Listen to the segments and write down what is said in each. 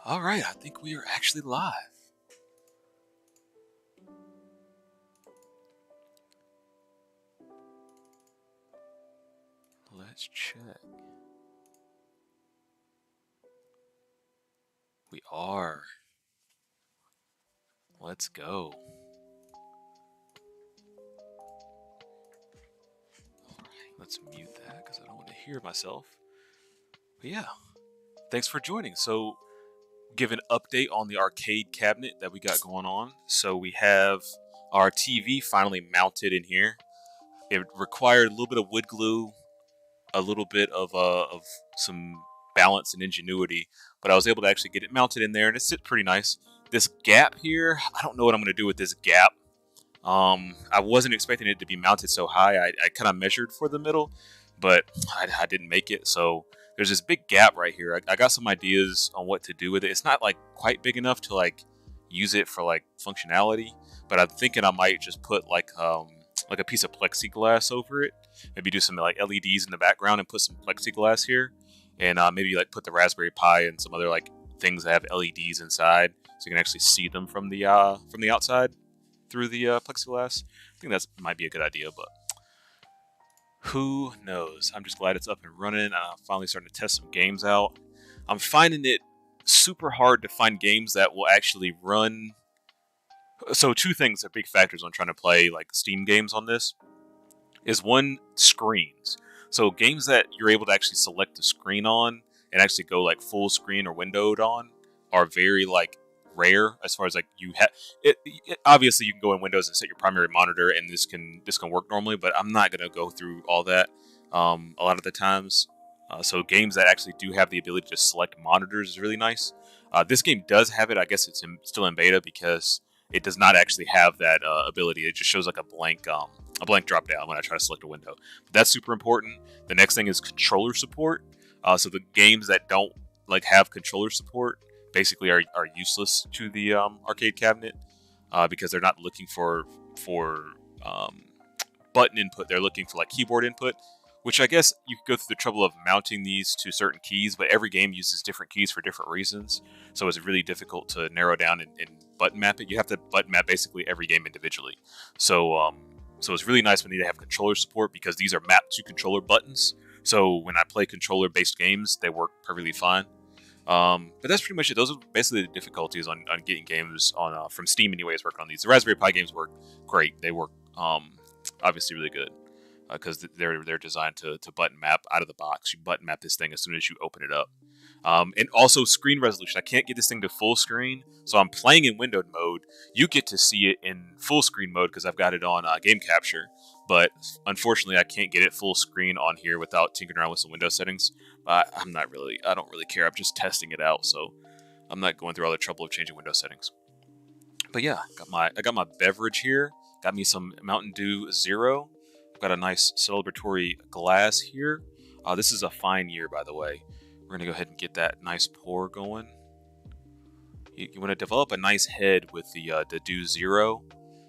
All right, I think we are actually live. Let's check. We are. Let's go. All right, let's mute that because I don't want to hear myself. But yeah, thanks for joining. So, give an update on the arcade cabinet that we got going on. So we have our TV finally mounted in here. It required a little bit of wood glue, a little bit of some balance and ingenuity, but I was able to actually get it mounted in there, and it sits pretty nice. This gap here, I don't know what I'm going to do with this gap. I wasn't expecting it to be mounted so high. I kind of measured for the middle, but I didn't make it. So there's this big gap right here. I got some ideas on what to do with it. It's not like quite big enough to like use it for like functionality, but I'm thinking I might just put like a piece of plexiglass over it. Maybe do some like LEDs in the background and put some plexiglass here, and maybe like put the Raspberry Pi and some other like things that have LEDs inside, so you can actually see them from the outside through the plexiglass. I think that might be a good idea, but who knows? I'm just glad it's up and running. I'm finally starting to test some games out. I'm finding it super hard to find games that will actually run. So two things are big factors on trying to play like Steam games on this is one, screens. So games that you're able to actually select the screen on and actually go like full screen or windowed on are very like rare as far as like you have it. Obviously you can go in Windows and set your primary monitor and this can work normally, but I'm not going to go through all that a lot of the times. So games that actually do have the ability to select monitors is really nice. This game does have it. I guess it's still in beta because it does not actually have that ability. It just shows like a blank drop down when I try to select a window. But that's super important. The next thing is controller support. So the games that don't like have controller support basically are useless to the arcade cabinet because they're not looking for button input. They're looking for like keyboard input, which I guess you could go through the trouble of mounting these to certain keys, but every game uses different keys for different reasons. So it's really difficult to narrow down and button map it. You have to button map basically every game individually. So it's really nice when they have controller support because these are mapped to controller buttons. So when I play controller-based games, they work perfectly fine. But that's pretty much it. Those are basically the difficulties on getting games on from Steam anyways working on these. The Raspberry Pi games work great. They work obviously really good because they're designed to button map out of the box. You button map this thing as soon as you open it up. And also screen resolution. I can't get this thing to full screen, so I'm playing in windowed mode. You get to see it in full screen mode because I've got it on game capture. But unfortunately, I can't get it full screen on here without tinkering around with some window settings. I don't really care. I'm just testing it out, so I'm not going through all the trouble of changing window settings. But yeah, I got my beverage here. Got me some Mountain Dew Zero. I've got a nice celebratory glass here. This is a fine year, by the way. We're going to go ahead and get that nice pour going. You want to develop a nice head with the Dew Zero.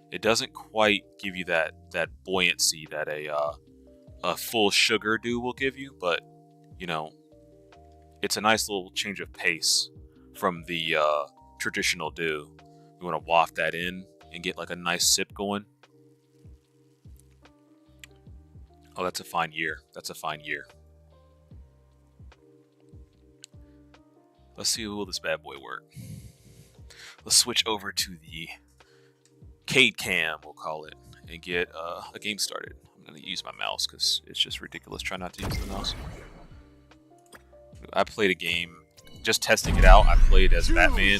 It doesn't quite give you that buoyancy that a full sugar Dew will give you, but, you know, it's a nice little change of pace from the traditional Dew. You want to waft that in and get like a nice sip going. Oh, that's a fine year. That's a fine year. Let's see, will this bad boy work? Let's switch over to the Cade Cam, we'll call it, and get a game started. I'm going to use my mouse because it's just ridiculous. Try not to use the mouse. I played a game, just testing it out. I played as Batman.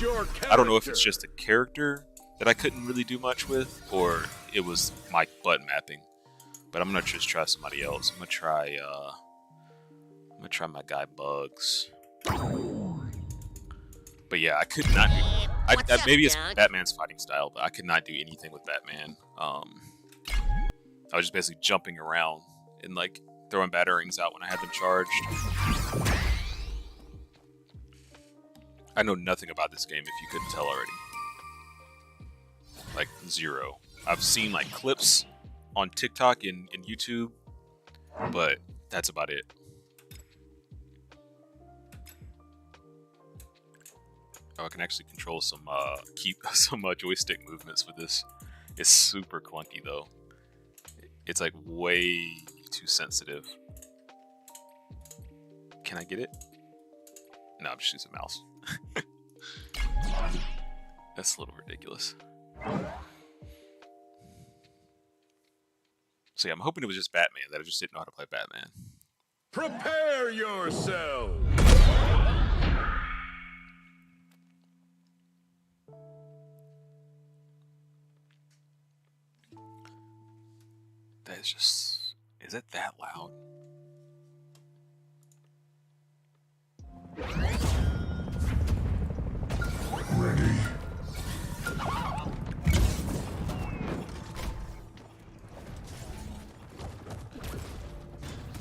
I don't know if it's just a character that I couldn't really do much with, or it was my button mapping. But I'm going to just try somebody else. I'm going to try my guy Bugs. But yeah, I could not do... maybe it's Batman's fighting style, but I could not do anything with Batman. I was just basically jumping around and like throwing batarangs out when I had them charged. I know nothing about this game if you couldn't tell already. Like, zero. I've seen like clips on TikTok and YouTube, but that's about it. Oh, I can actually control some keep some joystick movements with this. It's super clunky though. It's like way too sensitive. Can I get it? No, I'm just using a mouse. That's a little ridiculous. So yeah, I'm hoping it was just Batman, that I just didn't know how to play Batman. Prepare yourself! That is just... Is it that loud? Ready.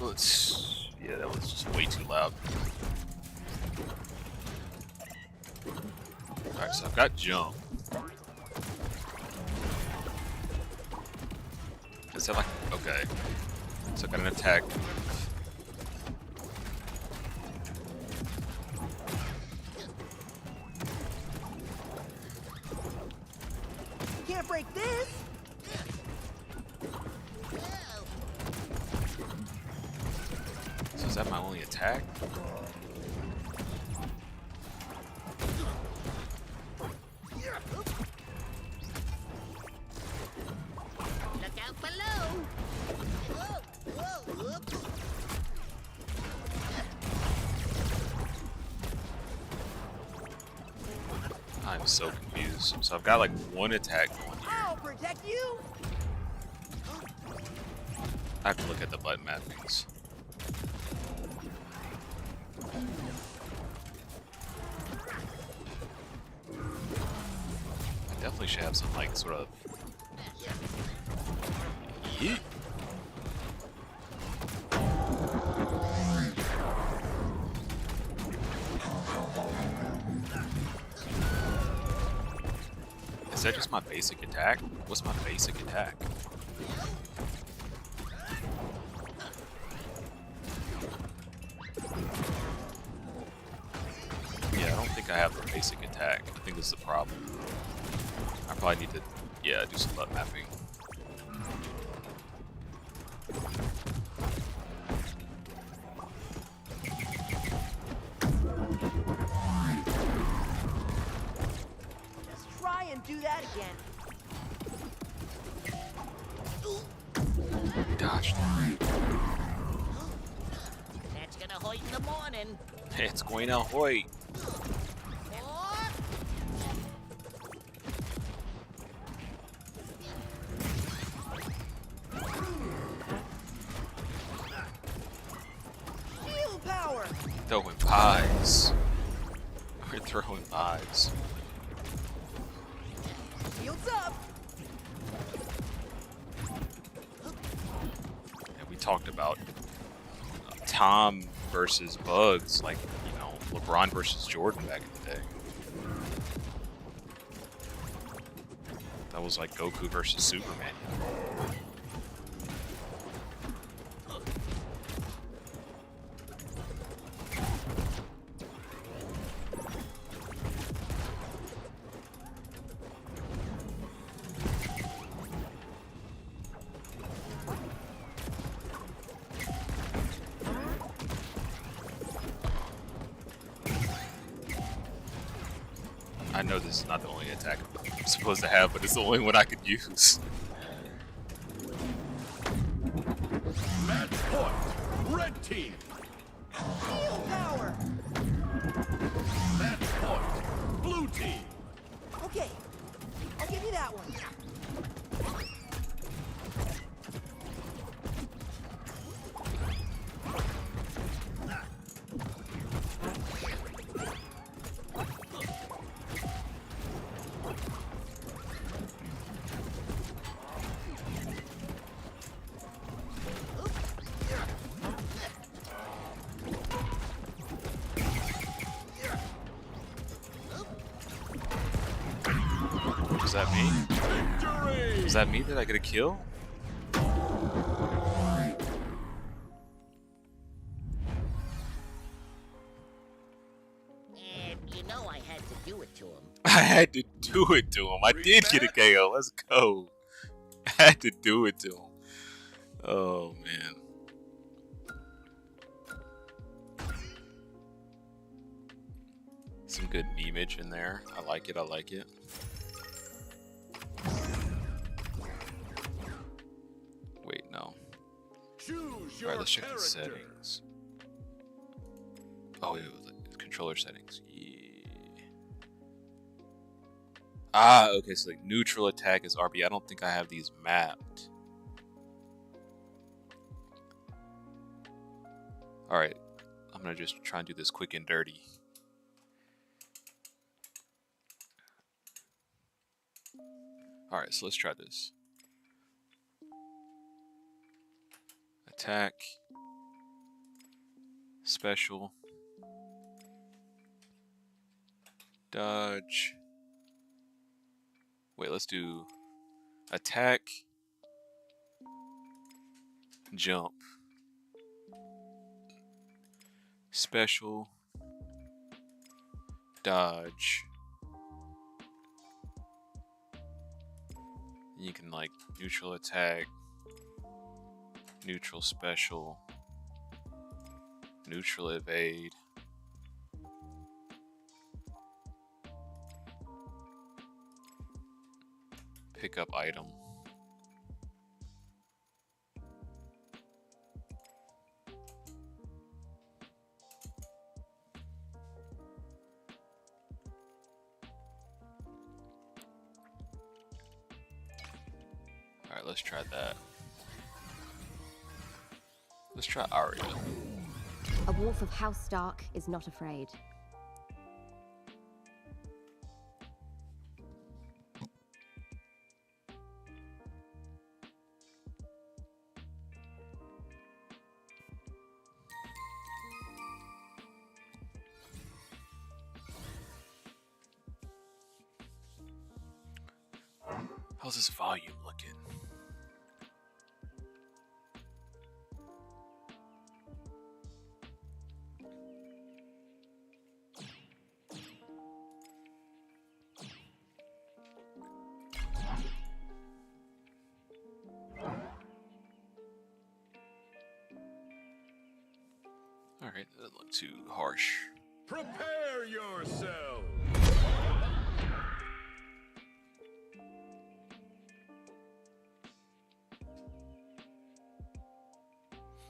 Let's... Yeah, that was just way too loud. Alright, so I've got jump. Is that like... Okay. So I've got an attack. Can't break this! So is that my only attack? Look out below! Whoa, whoa, whoop. I'm so confused. So I've got like one attack going here. I'll protect you! I have to look at the button mappings. I definitely should have some like sort of... Yeet. Is that just my basic attack? What's my basic attack? Yeah, I don't think I have the basic attack. I think this is the problem. I probably need to, yeah, do some button mapping. Just try and do that again. Dodge. That's gonna hurt in the morning. It's going to hoit. Or... Shield power! Throwing pies. We're throwing pies. Shields up! And we talked about Tom versus Bugs, like, you know, LeBron versus Jordan back in the day. That was like Goku versus Superman. I know this is not the only attack I'm supposed to have, but it's the only one I could use. Match point. Red team. Shield power! Match point. Blue team. Okay, I'll give you that one. Does that mean? Victory! Does that mean that I get a kill? And you know I had to do it I had to do it to him. I did get a KO. Let's go. I had to do it to him. Oh, man. Some good memeage in there. I like it. I like it. Wait, no. Alright, let's check the settings. Oh, it was controller settings. Yeah. Ah, okay, so like neutral attack is RB. I don't think I have these mapped. Alright, I'm gonna just try and do this quick and dirty. Alright, so let's try this. Attack. Special. Dodge. Wait, let's do attack, jump, special, dodge. You can like neutral attack, neutral special, neutral evade. Pick up item. Alright, let's try that. Let's try Aria. A wolf of House Stark is not afraid. How's this volume looking? Alright, that doesn't look too harsh. Prepare yourself.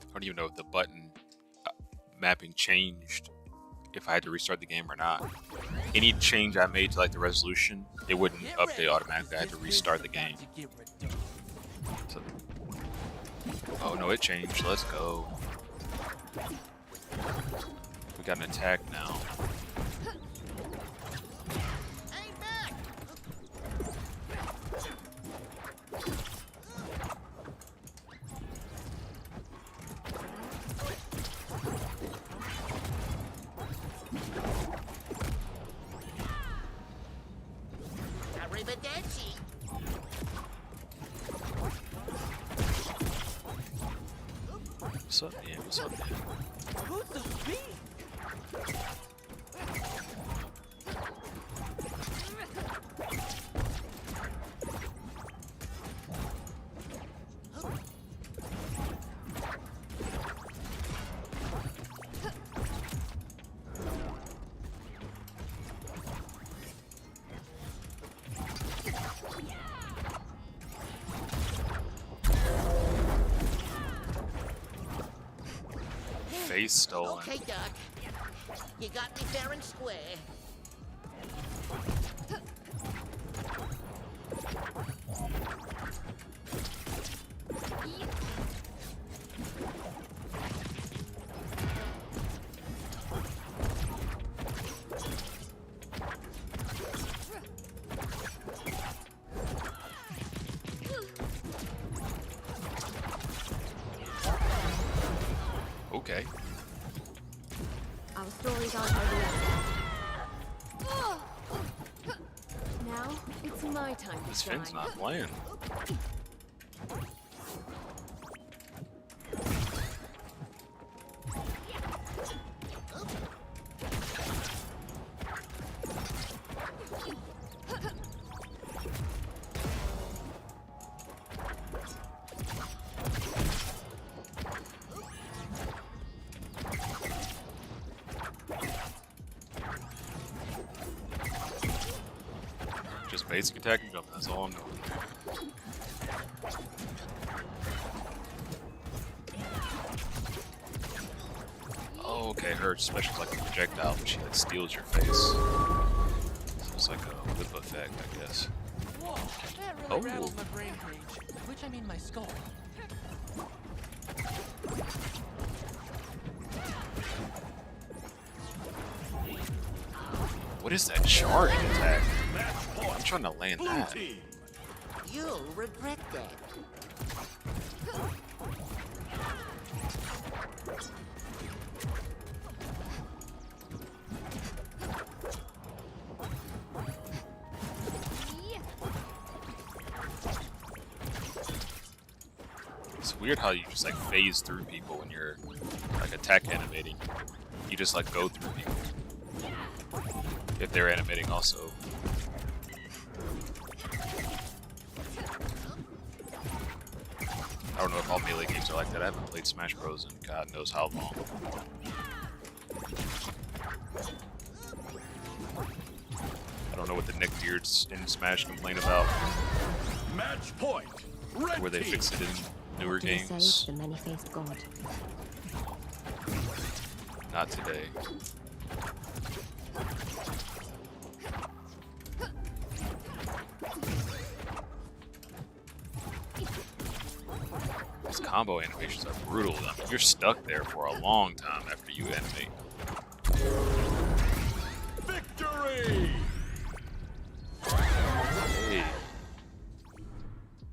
I don't even know if the button mapping changed if I had to restart the game or not. Any change I made to like the resolution, it wouldn't update automatically. I had to restart the game. So, oh no, it changed. Let's go. We got an attack now. What's up, man? What's up, man? Who's the speed? Face stolen. Okay, Doc. You got me fair and square. Okay. Our stories aren't over yet. Now it's my time This to shine. Finn's not playing. basic attack and jump. That's all I'm doing. Oh, okay. Her special's like a projectile, but she like steals your face. So it's like a whip effect, I guess. Whoa, that really rattled my brain cage. Which I mean my skull. What is that charging attack? I'm trying to land Blue that. team. You'll regret that. It's weird how you just like phase through people when you're like attack animating. You just like go through people. If they're animating also. I don't know if all melee games are like that. I haven't played Smash Bros. In God knows how long. I don't know what the neckbeards in Smash complain about, Match point. Red where they team. fix it in newer To the sage, games. the many-faced god. Not today. These combo animations are brutal. I mean, you're stuck there for a long time after you animate. Victory. Hey.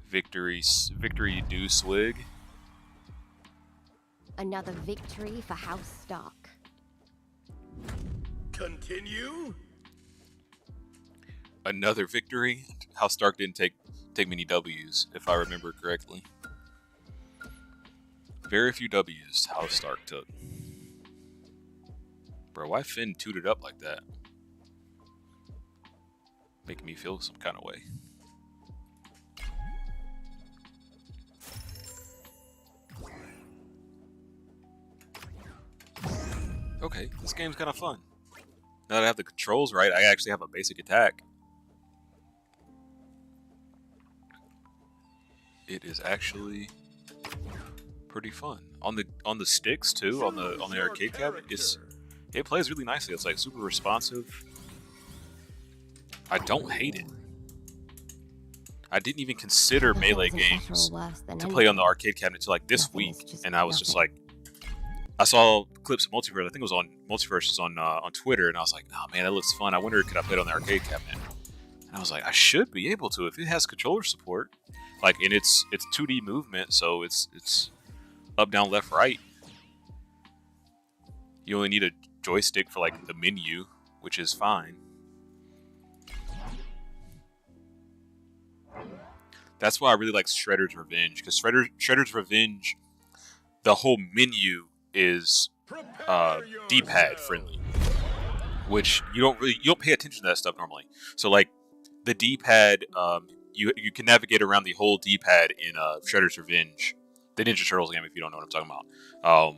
Victory do swig. Another victory for House Stark. Continue. Another victory. House Stark didn't take many W's, if I remember correctly. Very few W's House Stark took. Bro, why Finn tooted up like that? Making me feel some kind of way. Okay, this game's kind of fun. Now that I have the controls right, I actually have a basic attack. It is actually pretty fun. On the sticks too, on the arcade cabinet, it plays really nicely. It's like super responsive. I don't hate it. I didn't even consider melee games to play on the arcade cabinet until like this week, and I was just like, I saw clips of Multiverse. I think it was on Multiversus on Twitter, and I was like, "Oh man, that looks fun. I wonder could I play it on the arcade cabinet?" And I was like, "I should be able to if it has controller support." Like, and it's 2D movement, so it's up, down, left, right. You only need a joystick for like the menu, which is fine. That's why I really like Shredder's Revenge, because Shredder's Revenge, the whole menu is D-pad friendly, which you don't pay attention to that stuff normally. So like the D-pad, you can navigate around the whole D-pad in Shredder's Revenge, the Ninja Turtles game, if you don't know what I'm talking about,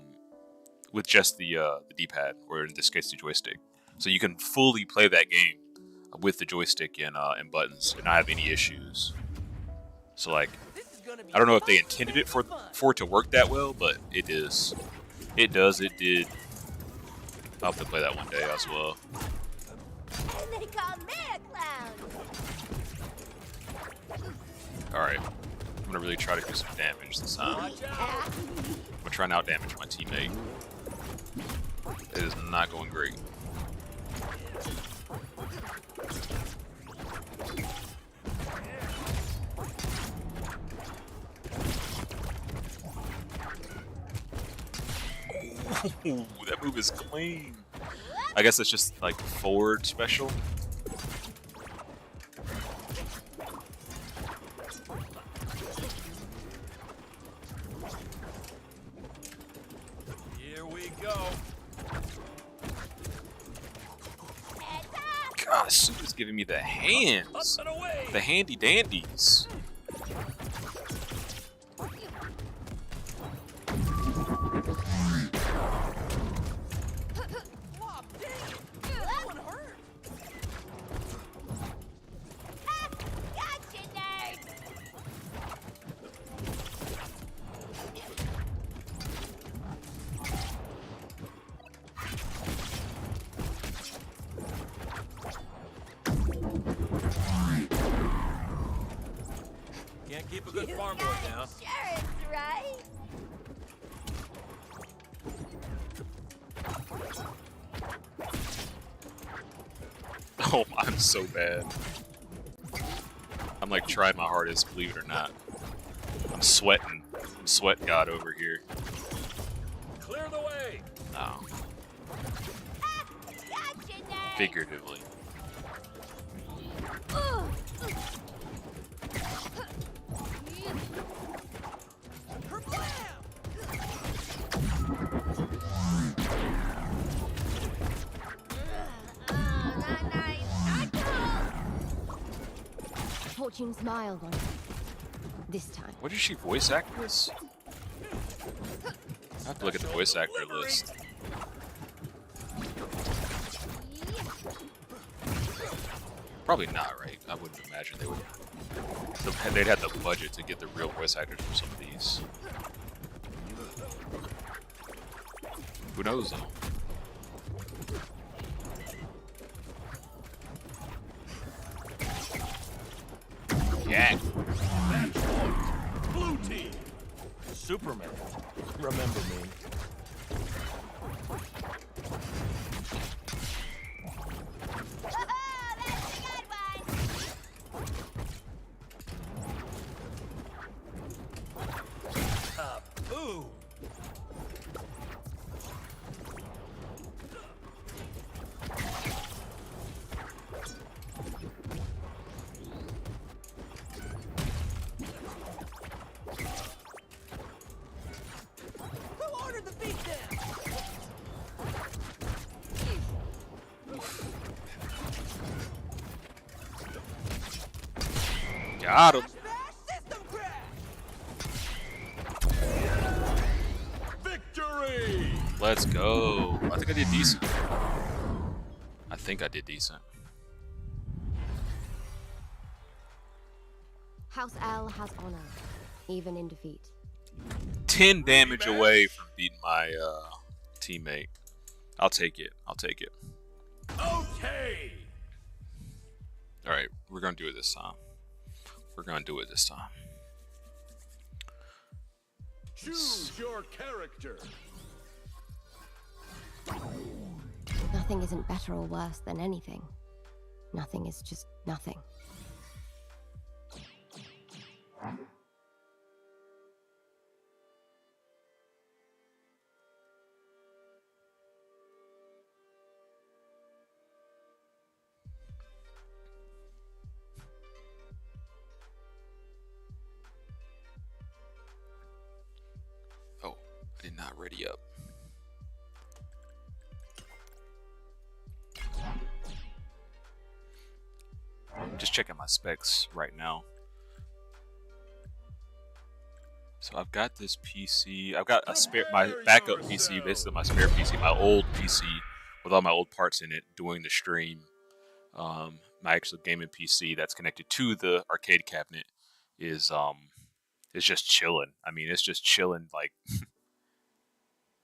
with just the D-pad, or in this case the joystick. So you can fully play that game with the joystick and buttons and not have any issues. So like, I don't know if they intended it for it to work that well, but it is. It does. It did. I'll have to play that one day as well. And they call me a clown. Alright. I'm gonna really try to do some damage this time. I'm gonna try and out damage my teammate. It is not going great. Ooh, that move is clean. I guess it's just like forward special. Here we go. God, Soup is giving me the hands. Up and away. The handy dandies. good farm boy now. Insurance, right? Oh, I'm so bad. I'm like trying my hardest, believe it or not. I'm sweating. I'm sweat god over here. Clear the way. No, Gotcha, nerd. figuratively. Fortune smiled on you. This time. What did she voice act this? I have to look at the voice actor list. Probably not, right? I wouldn't imagine they would. They'd have the budget to get the real voice actors for some of these. Who knows though? Yeah. Match point. Blue team. Superman. Remember me. That's a good one. Ooh. Who ordered the beatdown? Got him. Smash system crash. Victory. Let's go. I think I did decent. I think I did decent. House L has honor, even in defeat. 10 damage away from beating my teammate. I'll take it. I'll take it. Okay. All right, we're gonna do it this time. We're gonna do it this time. Choose your character. Nothing isn't better or worse than anything. Nothing is just nothing. Oh, I did not ready up. I'm just checking my specs right now. So I've got this PC. I've got a spare, my backup PC, basically my spare PC, my old PC with all my old parts in it, doing the stream. My actual gaming PC that's connected to the arcade cabinet is just chilling. I mean, it's just chilling, like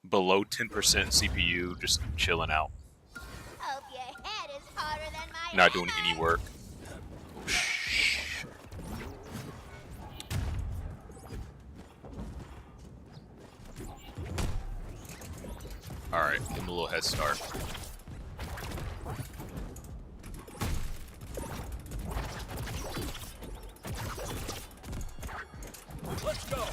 below 10% CPU, just chilling out, Hope your head is harder than my not doing hammer. any work. All right, give him a little head start. Let's go.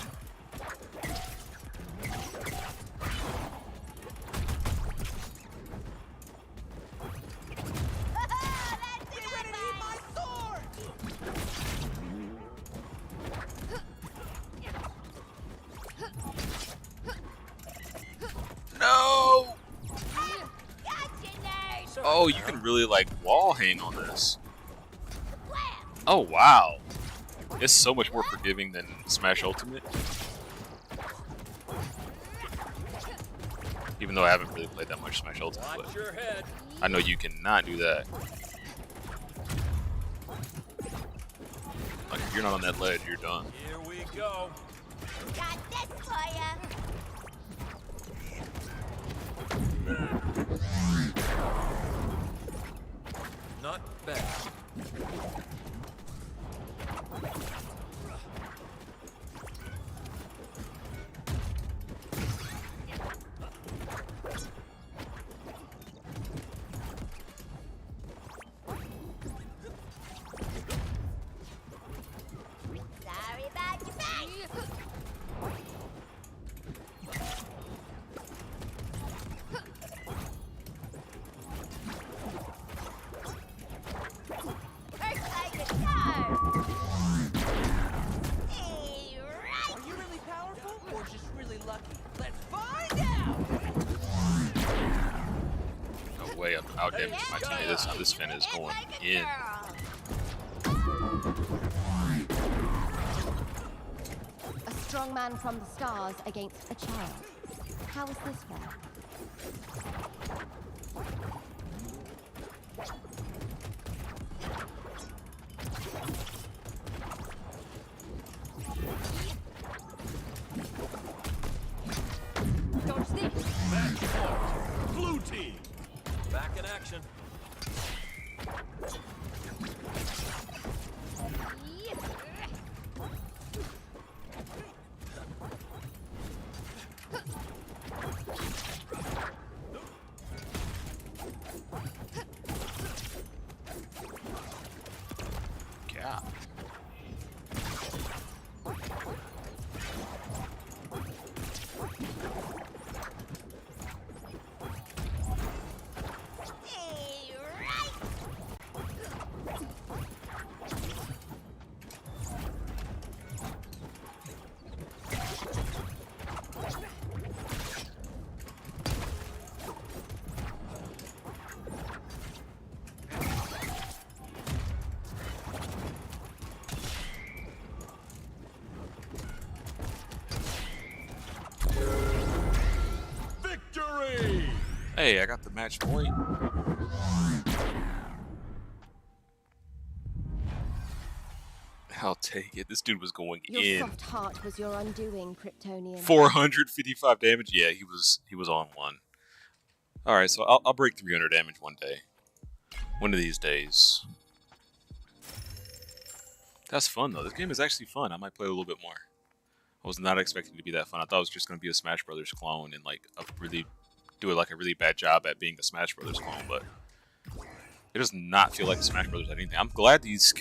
That's Get ready to eat my sword. No! Gotcha, nerd. Oh, you can really like wall hang on this. Wham. Oh wow, it's so much more forgiving than Smash Ultimate. Even though I haven't really played that much Smash Ultimate, Watch but your head. I know you cannot do that. Like if you're not on that ledge, you're done. Here we go. Got this for ya. Not bad. way of out damaging my teammate. This Finn is going in. A strong man from the stars against a child. How is this fair? Dodge this. Match point. Blue team. Back in action. Yeah. Victory! Hey, I got the match point. I'll take it. This dude was going Your in. soft heart was your undoing, Kryptonian. 455 damage. Yeah, he was on one. All right, so I'll break 300 damage one day. One of these days. That's fun though. This game is actually fun. I might play a little bit more. I was not expecting it to be that fun. I thought it was just going to be a Smash Brothers clone and like do a really bad job at being a Smash Brothers clone, but it does not feel like Smash Brothers at anything. I'm glad these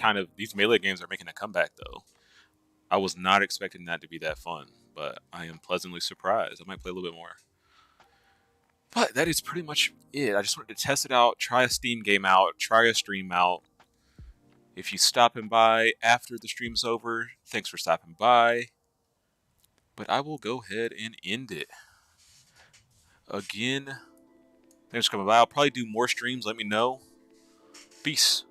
Melee games are making a comeback though. I was not expecting that to be that fun, but I am pleasantly surprised. I might play a little bit more. But that is pretty much it. I just wanted to test it out, try a Steam game out, try a stream out. If you stopping by after the stream's over, thanks for stopping by. But I will go ahead and end it. Again, thanks for coming by. I'll probably do more streams. Let me know. Peace.